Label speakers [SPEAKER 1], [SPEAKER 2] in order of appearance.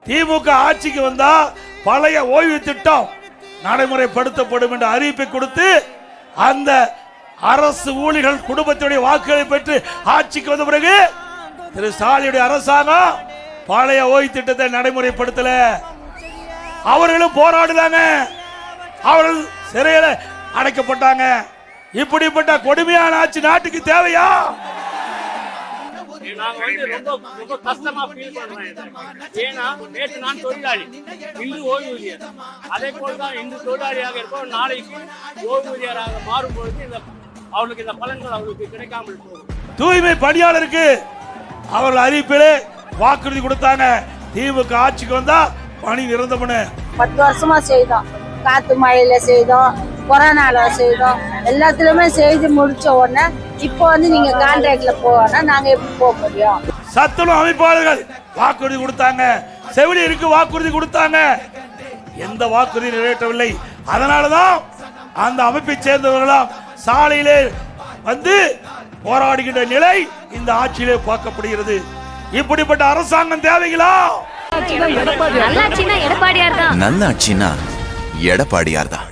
[SPEAKER 1] திமுக ஆட்சிக்கு வந்தா பழைய ஓய்வு திட்டம் நடைமுறைப்படுத்தப்படும் என்ற அறிவிப்பை கொடுத்து அந்த அரசு ஊழியர்கள் குடும்பத்துடைய வாக்குகளை பெற்று ஆட்சிக்கு வந்த பிறகு திரு ஸ்டாலினுடைய அரசாங்கம் பழைய ஓய்வு திட்டத்தை நடைமுறைப்படுத்தல. அவர்களும் போராடுறாங்க, அவர்கள் சிறையில அடைக்கப்பட்டாங்க. இப்படிப்பட்ட கொடுமையான ஆட்சி நாட்டுக்கு தேவையா?
[SPEAKER 2] ரொம்ப கஷ்டமா ஃபீல் பண்றேன். ஏன்னா நேற்று நான் தொழிலாளி, இன்று ஓய்வூதியர். அதே போலதான் இன்று தொழிலாளியாக இருப்போம், நாளைக்கு ஓய்வூதியராக மாறும்பொழுது அவர்களுக்கு இந்த பலன்கள் அவர்களுக்கு கிடைக்காமல் போகும்.
[SPEAKER 1] தூய்மை பணியாளருக்கு அவர்கள் அறிவிப்பிலே வாக்குறுதி கொடுத்தாங்க, திமுக ஆட்சிக்கு வந்தா பணி நிரந்தரம்னு.
[SPEAKER 3] 10 வருஷமா செய்தோம், காத்து மழையில செய்தோம், கொரோனால செய்தோம், எல்லாத்துலயுமே செய்து முடிச்ச உடனே இப்போ நீங்க கான்ட்ராக்ட்ல போனா நாங்க எப்படி போக முடியும்?
[SPEAKER 1] சத்துணவு அமைப்பாளர்கள் வாக்குறுதி கொடுத்தாங்க, செவிலியருக்கு வாக்குறுதி கொடுத்தாங்க, எந்த வாக்குறுதி நிறைவேற்றவில்லை. அதனாலதான் அந்த அமைப்பை சேர்ந்தவர்களாம் சாலையிலே வந்து போராடுகின்ற நிலை இந்த ஆட்சியிலே பார்க்கப்படுகிறது. இப்படிப்பட்ட அரசாங்கம் தேவைகளா?
[SPEAKER 4] நல்லாட்சினா எடப்பாடியார் தான்.